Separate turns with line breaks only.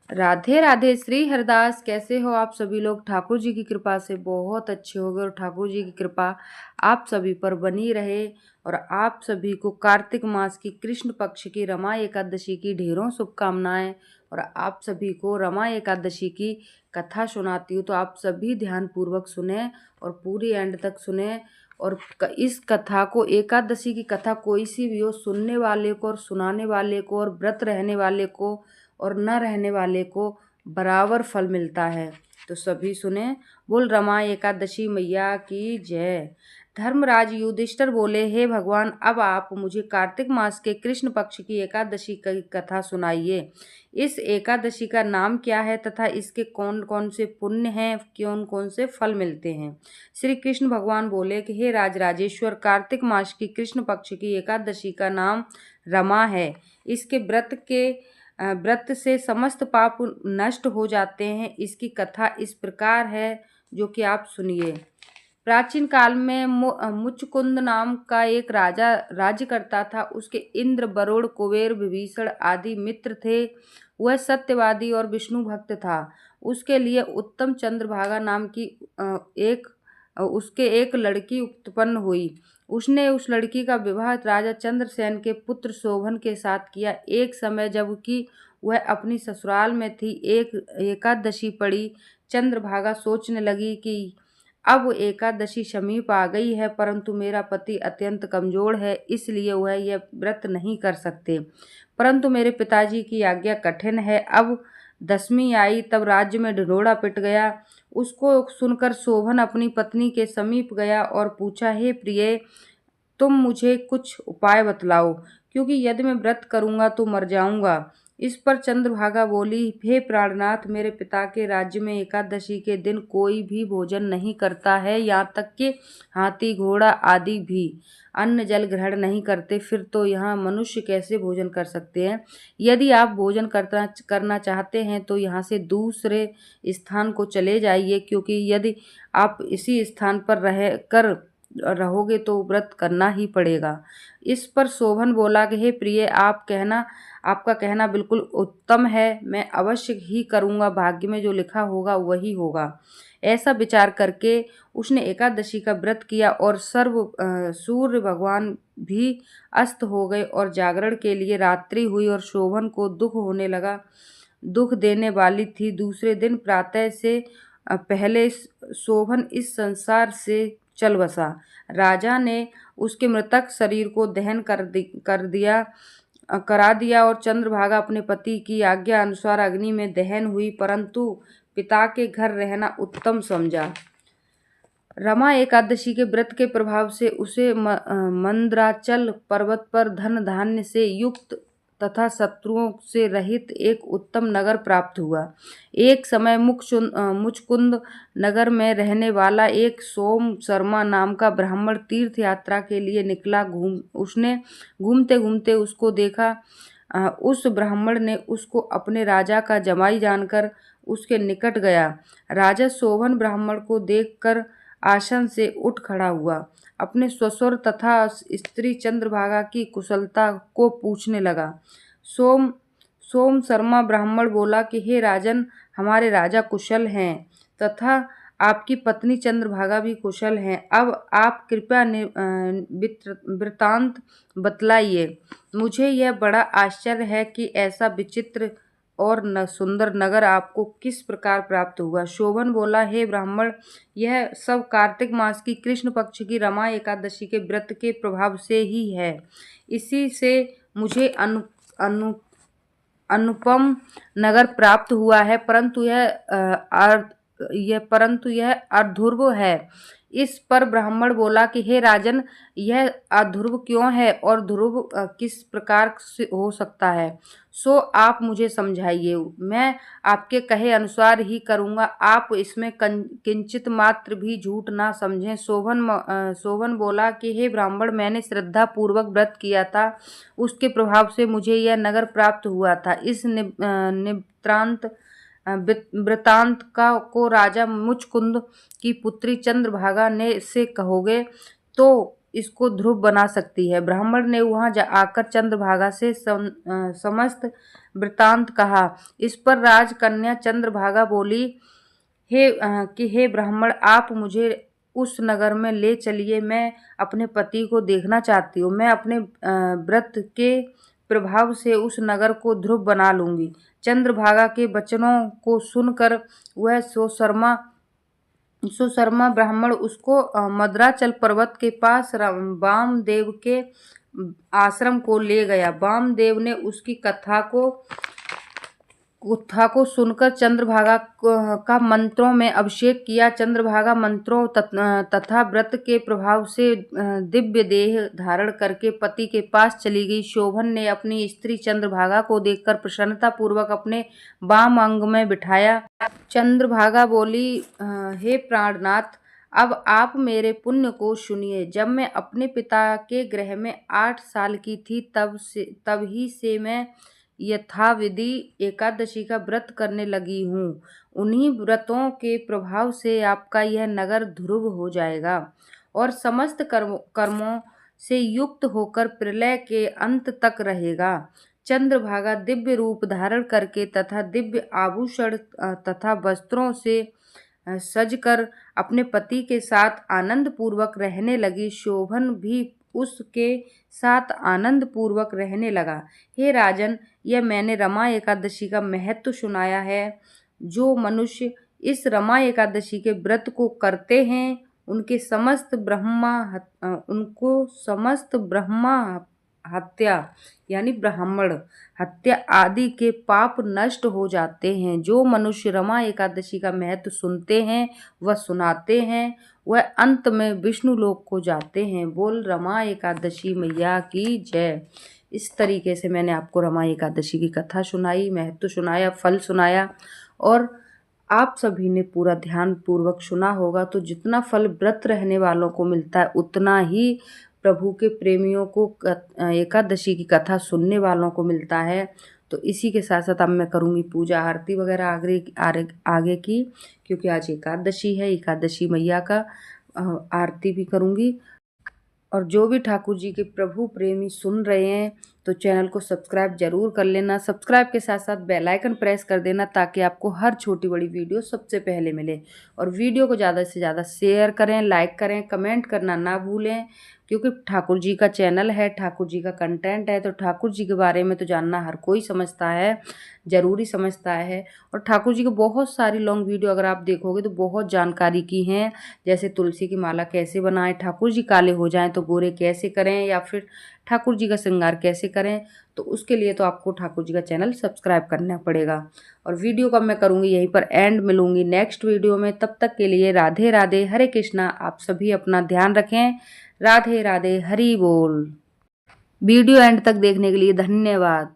राधे राधे। श्री हरदास, कैसे हो आप सभी लोग? ठाकुर जी की कृपा से बहुत अच्छे हो गए और ठाकुर जी की कृपा आप सभी पर बनी रहे। और आप सभी को कार्तिक मास की कृष्ण पक्ष की रमा एकादशी की ढेरों शुभकामनाएं। और आप सभी को रमा एकादशी की कथा सुनाती हूँ, तो आप सभी ध्यान पूर्वक सुने और पूरी एंड तक सुने। और इस कथा को, एकादशी की कथा कोई सी भी हो, सुनने वाले को और सुनाने वाले को और व्रत रहने वाले को और न रहने वाले को बराबर फल मिलता है। तो सभी सुने। बोल रमा एकादशी मैया की जय। धर्मराज युधिष्ठिर बोले, हे भगवान, अब आप मुझे कार्तिक मास के कृष्ण पक्ष की एकादशी की कथा सुनाइए। इस एकादशी का नाम क्या है तथा इसके कौन कौन से पुण्य हैं, कौन कौन से फल मिलते हैं? श्री कृष्ण भगवान बोले कि हे राजराजेश्वर, कार्तिक मास की कृष्ण पक्ष की एकादशी का नाम रमा है। इसके व्रत से समस्त पाप नष्ट हो जाते हैं। इसकी कथा इस प्रकार है, जो कि आप सुनिए। प्राचीन काल में मुचकुंद नाम का एक राजा राज्य करता था। उसके इंद्र, वरुण, कुबेर, विभीषण आदि मित्र थे। वह सत्यवादी और विष्णु भक्त था। उसके लिए उत्तम चंद्रभागा नाम की उसके एक लड़की उत्पन्न हुई। उसने उस लड़की का विवाह राजा चंद्रसेन के पुत्र शोभन के साथ किया। एक समय जबकि वह अपनी ससुराल में थी, एक एकादशी पड़ी। चंद्रभागा सोचने लगी कि अब एकादशी समीप आ गई है, परंतु मेरा पति अत्यंत कमजोर है, इसलिए वह यह व्रत नहीं कर सकते। परंतु मेरे पिताजी की आज्ञा कठिन है। अब दसवीं आई तब राज्य में ढिढोरा पिट गया। उसको सुनकर शोभन अपनी पत्नी के समीप गया और पूछा, हे प्रिय, तुम मुझे कुछ उपाय बतलाओ, क्योंकि यदि मैं व्रत करूंगा तो मर जाऊंगा। इस पर चंद्रभागा बोली, हे प्राणनाथ, मेरे पिता के राज्य में एकादशी के दिन कोई भी भोजन नहीं करता है, यहाँ तक कि हाथी, घोड़ा आदि भी अन्न जल ग्रहण नहीं करते। फिर तो यहाँ मनुष्य कैसे भोजन कर सकते हैं? यदि आप भोजन करना चाहते हैं तो यहाँ से दूसरे स्थान को चले जाइए, क्योंकि यदि आप इसी स्थान पर रहोगे तो व्रत करना ही पड़ेगा। इस पर शोभन बोला कि हे प्रिय, आपका कहना बिल्कुल उत्तम है, मैं अवश्य ही करूँगा, भाग्य में जो लिखा होगा वही होगा। ऐसा विचार करके उसने एकादशी का व्रत किया और सूर्य भगवान भी अस्त हो गए और जागरण के लिए रात्रि हुई और शोभन को दुख होने लगा। दुख देने वाली थी। दूसरे दिन प्रातः से पहले शोभन इस संसार से चल बसा। राजा ने उसके मृतक शरीर को दहन करा दिया और चंद्रभागा अपने पति की आज्ञा अनुसार अग्नि में दहन हुई, परंतु पिता के घर रहना उत्तम समझा। रमा एकादशी के व्रत के प्रभाव से उसे मंद्राचल पर्वत पर धन धान्य से युक्त तथा शत्रुओं से रहित एक उत्तम नगर प्राप्त हुआ। एक समय मुचकुंद नगर में रहने वाला एक सोम शर्मा नाम का ब्राह्मण तीर्थ यात्रा के लिए निकला। उसने घूमते घूमते उसको देखा। उस ब्राह्मण ने उसको अपने राजा का जमाई जानकर उसके निकट गया। राजा शोभन ब्राह्मण को देखकर आसन से उठ खड़ा हुआ। अपने ससुर तथा स्त्री चंद्रभागा की कुशलता को पूछने लगा। सोम शर्मा ब्राह्मण बोला कि हे राजन, हमारे राजा कुशल हैं तथा आपकी पत्नी चंद्रभागा भी कुशल हैं। अब आप कृपया वृतांत बतलाइए। मुझे यह बड़ा आश्चर्य है कि ऐसा विचित्र और सुंदर नगर आपको किस प्रकार प्राप्त हुआ। शोभन बोला, हे ब्राह्मण, यह सब कार्तिक मास की कृष्ण पक्ष की रमा एकादशी के व्रत के प्रभाव से ही है। इसी से मुझे अनुपम नगर प्राप्त हुआ है, परंतु यह अध्रुव है। इस पर ब्राह्मण बोला कि हे राजन, यह अध्रुव क्यों है और ध्रुव किस प्रकार से हो सकता है, सो आप मुझे समझाइए। मैं आपके कहे अनुसार ही करूँगा। आप इसमें किंचित मात्र भी झूठ ना समझें। शोभन बोला कि हे ब्राह्मण, मैंने श्रद्धा पूर्वक व्रत किया था, उसके प्रभाव से मुझे यह नगर प्राप्त हुआ था। इस वृतांत को राजा मुचकुंद की पुत्री चंद्रभागा ने से कहोगे तो इसको ध्रुव बना सकती है। ब्राह्मण ने वहां आकर चंद्रभागा से समस्त वृतांत कहा। इस पर राजकन्या चंद्रभागा बोली, हे ब्राह्मण, आप मुझे उस नगर में ले चलिए। मैं अपने पति को देखना चाहती हूँ। मैं अपने व्रत के प्रभाव से उस नगर को ध्रुव बना लूंगी। चंद्रभागा के वचनों को सुनकर वह सुशर्मा ब्राह्मण उसको मद्राचल पर्वत के पास वामदेव के आश्रम को ले गया। वामदेव ने उसकी कथा को सुनकर चंद्रभागा का मंत्रों में अभिषेक किया। चंद्रभागा मंत्रों तथा व्रत के प्रभाव से दिव्य देह धारण करके पति के पास चली गई। शोभन ने अपनी स्त्री चंद्रभागा को देखकर प्रसन्नता पूर्वक अपने वाम अंग में बिठाया। चंद्रभागा बोली, हे प्राणनाथ, अब आप मेरे पुण्य को सुनिए। जब मैं अपने पिता के गृह में 8 साल की थी तभी से मैं यथाविधि एकादशी का व्रत करने लगी हूँ। उन्हीं व्रतों के प्रभाव से आपका यह नगर ध्रुव हो जाएगा और समस्त कर्मों से युक्त होकर प्रलय के अंत तक रहेगा। चंद्रभागा दिव्य रूप धारण करके तथा दिव्य आभूषण तथा वस्त्रों से सजकर अपने पति के साथ आनंद पूर्वक रहने लगी। शोभन भी उसके साथ आनंद पूर्वक रहने लगा। हे राजन, यह मैंने रमा एकादशी का महत्व सुनाया है। जो मनुष्य इस रमा एकादशी के व्रत को करते हैं उनको समस्त ब्रह्मा हत्या यानी ब्राह्मण हत्या आदि के पाप नष्ट हो जाते हैं। जो मनुष्य रमा एकादशी का महत्व सुनते हैं व सुनाते हैं वह अंत में विष्णु लोक को जाते हैं। बोल रमा एकादशी मैया की जय। इस तरीके से मैंने आपको रमा एकादशी की कथा सुनाई, महत्व सुनाया, फल सुनाया और आप सभी ने पूरा ध्यान पूर्वक सुना होगा। तो जितना फल व्रत रहने वालों को मिलता है उतना ही प्रभु के प्रेमियों को एकादशी की कथा सुनने वालों को मिलता है। तो इसी के साथ साथ अब मैं करूँगी पूजा आरती वगैरह आगे की, क्योंकि आज एकादशी है। एकादशी मैया का आरती भी करूँगी। और जो भी ठाकुर जी के प्रभु प्रेमी सुन रहे हैं तो चैनल को सब्सक्राइब जरूर कर लेना। सब्सक्राइब के साथ साथ बेल आइकन प्रेस कर देना ताकि आपको हर छोटी बड़ी वीडियो सबसे पहले मिले। और वीडियो को ज़्यादा से ज़्यादा शेयर करें, लाइक करें, कमेंट करना ना भूलें, क्योंकि ठाकुर जी का चैनल है, ठाकुर जी का कंटेंट है। तो ठाकुर जी के बारे में तो जानना हर कोई समझता है, ज़रूरी समझता है। और ठाकुर जी की बहुत सारी लॉन्ग वीडियो अगर आप देखोगे तो बहुत जानकारी की हैं। जैसे तुलसी की माला कैसे बनाएं, ठाकुर जी काले हो जाएं तो गोरे कैसे करें, या फिर ठाकुर जी का श्रृंगार कैसे करें। तो उसके लिए तो आपको ठाकुर जी का चैनल सब्सक्राइब करना पड़ेगा। और वीडियो का मैं करूँगी यहीं पर एंड, मिलूंगी नेक्स्ट वीडियो में। तब तक के लिए राधे राधे, हरे कृष्णा। आप सभी अपना ध्यान रखें। राधे राधे, हरि बोल। वीडियो एंड तक देखने के लिए धन्यवाद।